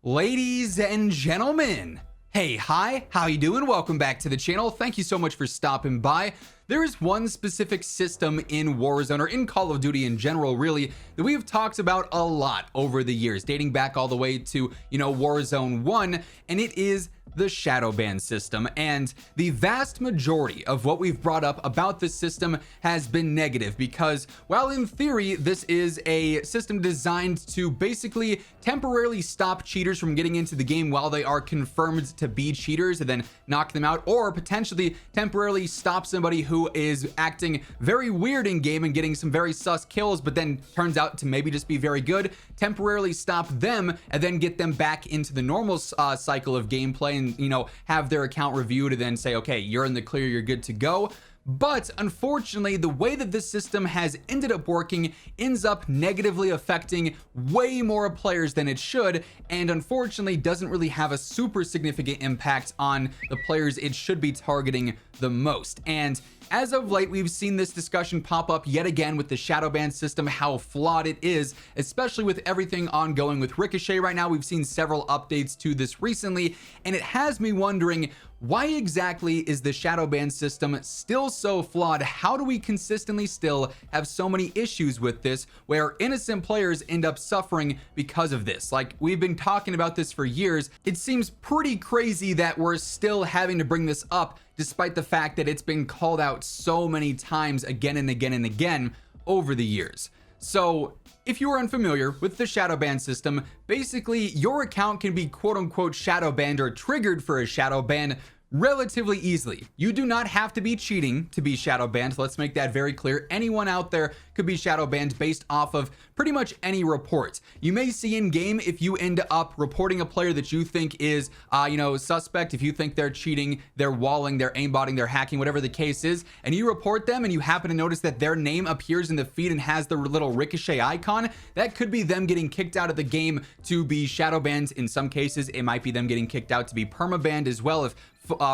Ladies and gentlemen, hey, hi, how you doing? Welcome back to the channel. Thank you so much for stopping by. There is one specific system in Warzone, or in Call of Duty in general, really, that we have talked about a lot over the years, dating back all the way to, Warzone 1, and it is the SHADOWBAN system. And the vast majority of what we've brought up about this system has been negative because, while in theory, this is a system designed to basically temporarily stop cheaters from getting into the game while they are confirmed to be cheaters and then knock them out, or potentially temporarily stop somebody who is acting very weird in game and getting some very sus kills, but then turns out to maybe just be very good, temporarily stop them and then get them back into the normal cycle of gameplay and have their account reviewed and then say, okay, you're in the clear, you're good to go. But unfortunately, the way that this system has ended up working ends up negatively affecting way more players than it should, and unfortunately doesn't really have a super significant impact on the players it should be targeting the most. And as of late, we've seen this discussion pop up yet again with the SHADOWBAN system, how flawed it is, especially with everything ongoing with Ricochet right now. We've seen several updates to this recently, and it has me wondering, why exactly is the SHADOWBAN system still so flawed? How do we consistently still have so many issues with this where innocent players end up suffering because of this? Like, we've been talking about this for years. It seems pretty crazy that we're still having to bring this up despite the fact that it's been called out so many times again and again and again over the years. So if you are unfamiliar with the SHADOWBAN system, basically your account can be quote unquote shadow banned or triggered for a shadow ban relatively easily. You do not have to be cheating to be shadow banned. Let's make that very clear. Anyone out there could be shadow banned based off of pretty much any report. You may see in game if you end up reporting a player that you think is suspect, if you think they're cheating, they're walling, they're aimbotting, they're hacking, whatever the case is, and you report them and you happen to notice that their name appears in the feed and has the little Ricochet icon, that could be them getting kicked out of the game to be shadow banned. In some cases, it might be them getting kicked out to be perma banned as well if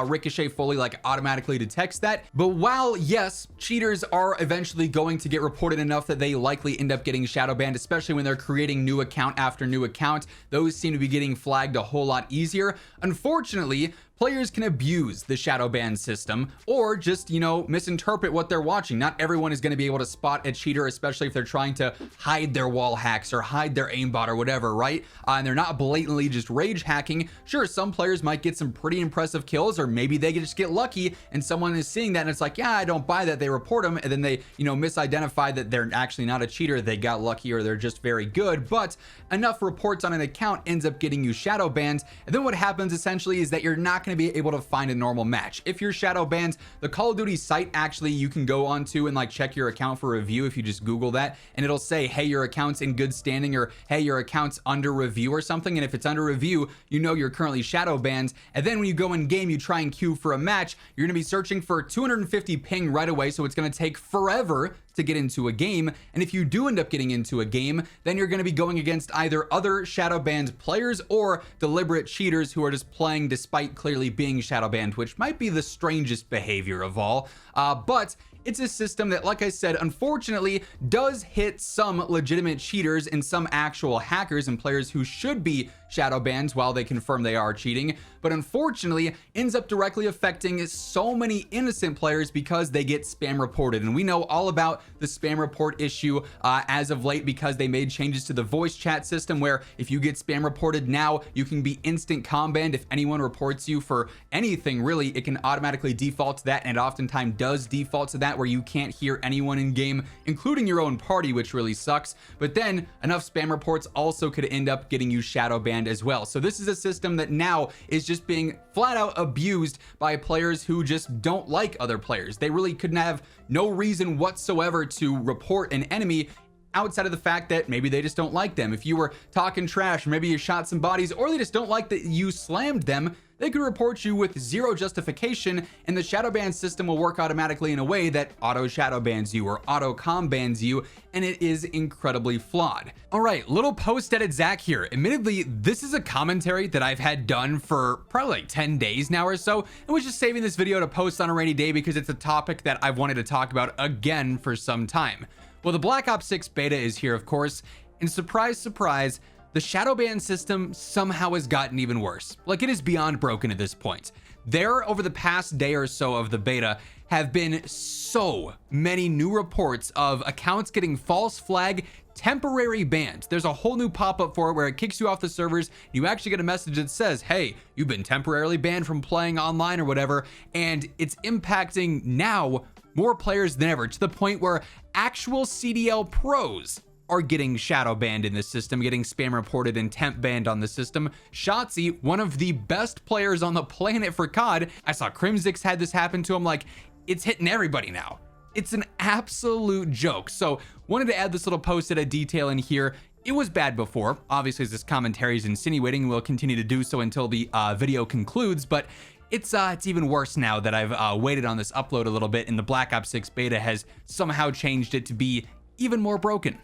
Ricochet fully automatically detects that. But while yes, cheaters are eventually going to get reported enough that they likely end up getting shadow banned, especially when they're creating new account after new account, those seem to be getting flagged a whole lot easier. Unfortunately, players can abuse the SHADOWBAN system or just, misinterpret what they're watching. Not everyone is going to be able to spot a cheater, especially if they're trying to hide their wall hacks or hide their aimbot or whatever, right? And they're not blatantly just rage hacking. Sure, some players might get some pretty impressive kills, or maybe they just get lucky and someone is seeing that and it's like, yeah, I don't buy that. They report them and then they, misidentify that they're actually not a cheater. They got lucky or they're just very good. But enough reports on an account ends up getting you shadow banned. And then what happens essentially is that you're not going to be able to find a normal match. If you're shadow banned, the Call of Duty site actually you can go onto and check your account for review if you just Google that, and it'll say, hey, your account's in good standing, or hey, your account's under review or something. And if it's under review, you're currently shadow banned. And then when you go in game, you try and queue for a match, you're going to be searching for 250 ping right away, so it's going to take forever to get into a game. And if you do end up getting into a game, then you're going to be going against either other shadow banned players or deliberate cheaters who are just playing despite clearly being shadow banned, which might be the strangest behavior of all. But it's a system that, like I said, unfortunately does hit some legitimate cheaters and some actual hackers and players who should be shadow banned while they confirm they are cheating, but unfortunately ends up directly affecting so many innocent players because they get spam reported. And we know all about the spam report issue as of late because they made changes to the voice chat system where if you get spam reported now, you can be instant comm banned. If anyone reports you for anything, really, it can automatically default to that, and it oftentimes does default to that, where you can't hear anyone in game, including your own party, which really sucks. But then enough spam reports also could end up getting you shadow banned as well. So this is a system that now is just being flat out abused by players who just don't like other players. They really couldn't have no reason whatsoever to report an enemy outside of the fact that maybe they just don't like them. If you were talking trash, or maybe you shot some bodies, or they just don't like that you slammed them, they could report you with zero justification, and the SHADOWBAN system will work automatically in a way that auto shadow bans you or auto comm bans you, and it is incredibly flawed. All right, little post edit Zach here. Admittedly, this is a commentary that I've had done for probably 10 days now or so, and was just saving this video to post on a rainy day because it's a topic that I've wanted to talk about again for some time. Well, the Black Ops 6 beta is here, of course, and surprise, surprise, the shadow ban system somehow has gotten even worse. Like, it is beyond broken at this point. There, over the past day or so of the beta, have been so many new reports of accounts getting false flag temporary banned. There's a whole new pop-up for it where it kicks you off the servers. You actually get a message that says, hey, you've been temporarily banned from playing online or whatever. And it's impacting now more players than ever, to the point where actual CDL pros are getting shadow banned in the system, getting spam reported and temp banned on the system. Shotzi, one of the best players on the planet for COD, I saw Crimzix had this happen to him. Like, it's hitting everybody now. It's an absolute joke. So wanted to add this little post-it detail in here. It was bad before, obviously, as this commentary is insinuating, will continue to do so until the video concludes, but it's even worse now that I've waited on this upload a little bit, and the Black Ops 6 beta has somehow changed it to be even more broken.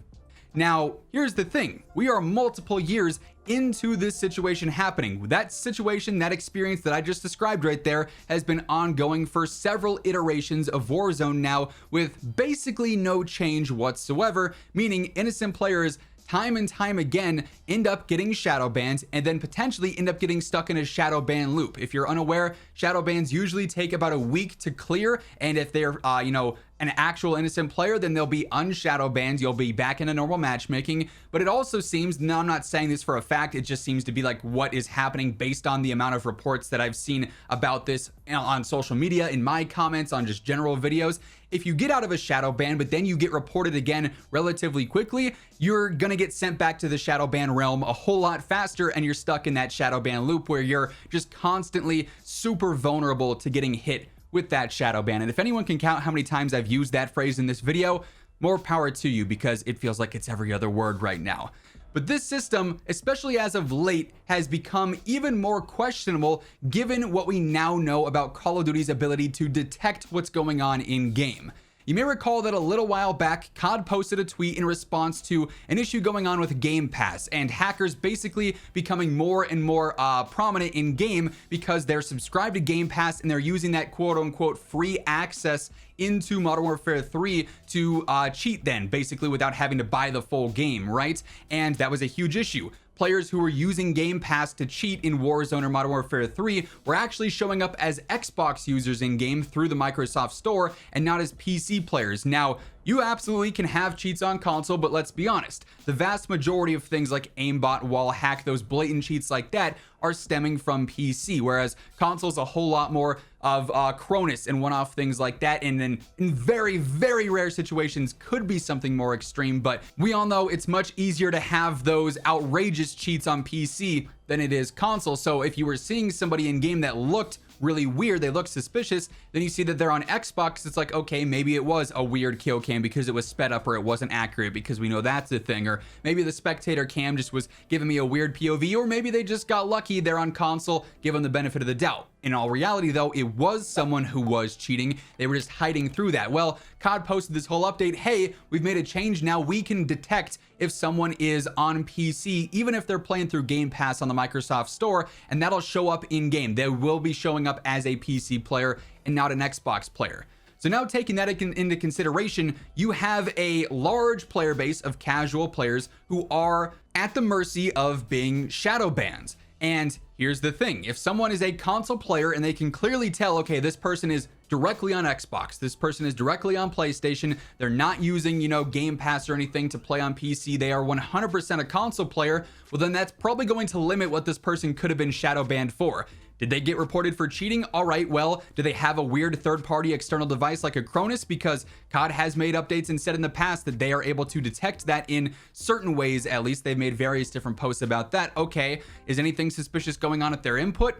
Now, here's the thing. We are multiple years into this situation happening. That situation, that experience that I just described right there, has been ongoing for several iterations of Warzone now, with basically no change whatsoever, meaning innocent players time and time again end up getting shadow bans and then potentially end up getting stuck in a shadow ban loop. If you're unaware, shadow bans usually take about a week to clear, and if they're an actual innocent player, then they'll be unshadow banned. You'll be back into normal matchmaking. But it also seems, no, I'm not saying this for a fact, it just seems to be like what is happening based on the amount of reports that I've seen about this on social media, in my comments, on just general videos. If you get out of a shadow ban, but then you get reported again relatively quickly, you're gonna get sent back to the shadow ban realm a whole lot faster, and you're stuck in that shadow ban loop where you're just constantly super vulnerable to getting hit with that shadow ban. And if anyone can count how many times I've used that phrase in this video, more power to you, because it feels like it's every other word right now. But this system, especially as of late, has become even more questionable given what we now know about Call of Duty's ability to detect what's going on in game. You may recall that a little while back, COD posted a tweet in response to an issue going on with Game Pass and hackers basically becoming more and more prominent in game because they're subscribed to Game Pass and they're using that quote-unquote free access into Modern Warfare 3 to cheat then, basically without having to buy the full game, right? And that was a huge issue. Players who were using Game Pass to cheat in Warzone or Modern Warfare 3 were actually showing up as Xbox users in game through the Microsoft Store and not as PC players. Now, you absolutely can have cheats on console, but let's be honest, the vast majority of things like aimbot, wall hack, those blatant cheats like that are stemming from PC, whereas console's a whole lot more of Cronus and one-off things like that, and then in very, very rare situations could be something more extreme. But we all know it's much easier to have those outrageous cheats on PC than it is console. So if you were seeing somebody in game that looked really weird, they look suspicious, then you see that they're on Xbox, it's like, okay, maybe it was a weird kill cam because it was sped up, or it wasn't accurate because we know that's the thing, or maybe the spectator cam just was giving me a weird POV, or maybe they just got lucky, they're on console, give them the benefit of the doubt. In all reality though, it was someone who was cheating. They were just hiding through that. Well, COD posted this whole update. Hey, we've made a change now. We can detect if someone is on PC, even if they're playing through Game Pass on the Microsoft Store, and that'll show up in game. They will be showing up as a PC player and not an Xbox player. So now, taking that into consideration, you have a large player base of casual players who are at the mercy of being shadow banned. And here's the thing, if someone is a console player and they can clearly tell, okay, this person is directly on Xbox, this person is directly on PlayStation, they're not using, Game Pass or anything to play on PC, they are 100% a console player, well then that's probably going to limit what this person could have been shadow banned for. Did they get reported for cheating? All right, well, do they have a weird third-party external device like a Cronus? Because COD has made updates and said in the past that they are able to detect that in certain ways. At least they've made various different posts about that. Okay, is anything suspicious going on at their input?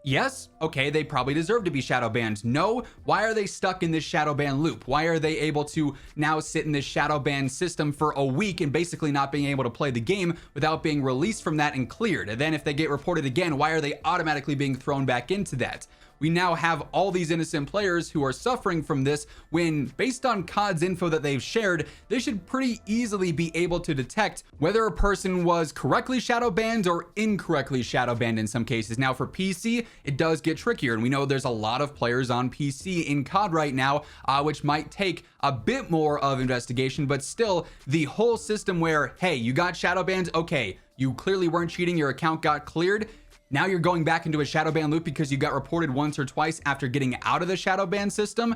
Yes, okay, they probably deserve to be shadow banned. No, why are they stuck in this shadow ban loop? Why are they able to now sit in this shadow ban system for a week and basically not being able to play the game without being released from that and cleared? And then if they get reported again, why are they automatically being thrown back into that? We now have all these innocent players who are suffering from this when, based on COD's info that they've shared, they should pretty easily be able to detect whether a person was correctly shadow banned or incorrectly shadow banned in some cases. Now for PC, it does get trickier, and we know there's a lot of players on PC in COD right now, which might take a bit more of investigation, but still the whole system where, hey, you got shadow banned, okay, you clearly weren't cheating, your account got cleared. Now you're going back into a shadow ban loop because you got reported once or twice after getting out of the shadow ban system.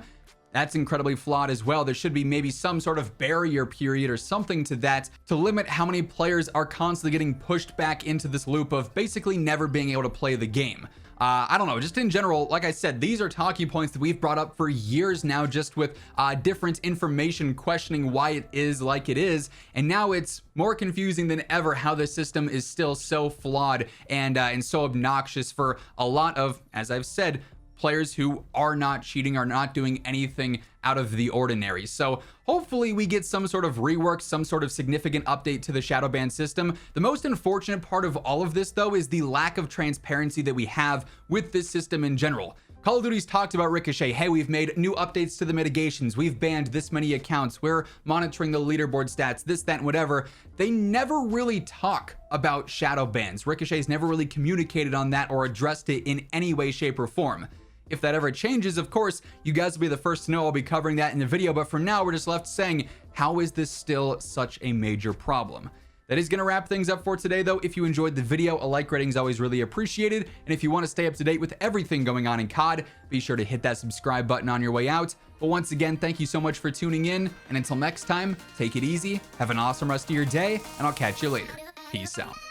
That's incredibly flawed as well. There should be maybe some sort of barrier period or something to that to limit how many players are constantly getting pushed back into this loop of basically never being able to play the game. I don't know, just in general, like I said, these are talking points that we've brought up for years now, just with different information questioning why it is like it is. And now it's more confusing than ever how the system is still so flawed and so obnoxious for a lot of, as I've said, players who are not cheating, are not doing anything out of the ordinary. So hopefully we get some sort of rework, some sort of significant update to the shadow ban system. The most unfortunate part of all of this, though, is the lack of transparency that we have with this system in general. Call of Duty's talked about Ricochet. Hey, we've made new updates to the mitigations. We've banned this many accounts. We're monitoring the leaderboard stats, this, that, and whatever. They never really talk about shadow bans. Ricochet's never really communicated on that or addressed it in any way, shape, or form. If that ever changes, of course, you guys will be the first to know. I'll be covering that in the video, but for now, we're just left saying, how is this still such a major problem? That is going to wrap things up for today, though. If you enjoyed the video, a like rating is always really appreciated. And if you want to stay up to date with everything going on in COD, be sure to hit that subscribe button on your way out. But once again, thank you so much for tuning in. And until next time, take it easy, have an awesome rest of your day, and I'll catch you later. Peace out.